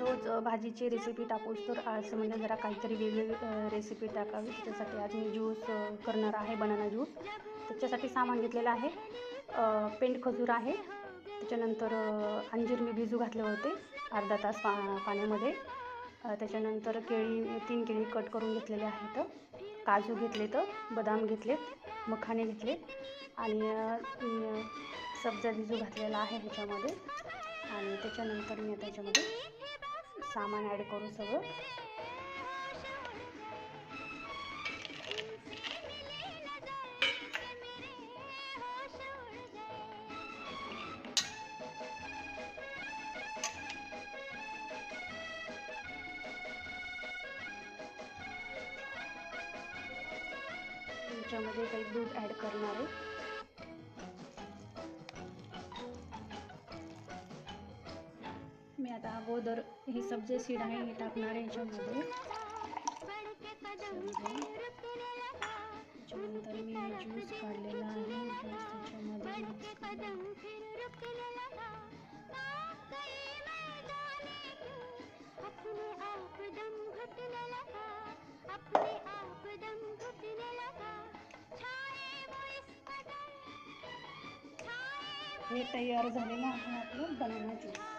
रोज भाजीची रेसिपी टाकूच तर आज म्हणजे जरा काहीतरी वेगळी रेसिपी टाकावी. त्याच्यासाठी आज मी ज्यूस करणार आहे, बनाना ज्यूस. त्याच्यासाठी सामान घेतलेलं आहे. पेंड खजूर आहे, त्याच्यानंतर अंजीर मी भिजू घातले होते अर्धा तास पाण्यामध्ये. त्याच्यानंतर केळी 3 केळी कट करून घेतलेले आहेत, काजू घेतलेत, बदाम घेतलेत, मखाणे घेतले आणि सब्जा भिजू घातलेला आहे ह्याच्यामध्ये. आणि त्याच्यानंतर मी आता ह्याच्यामध्ये सामान ॲड करू सगळं. ह्याच्यामध्ये काही दूध ॲड करणार आहे. मी आता अगोदर हे सब्जे सीड आहे हे टाकणार आहे ह्याच्यामध्ये. त्याच्यानंतर मी ज्यूस काढलेला आहे, ज्यूस त्याच्यामध्ये मिक्स करणार. हे तयार झालेलं आहे आपलं बनाना ज्यूस.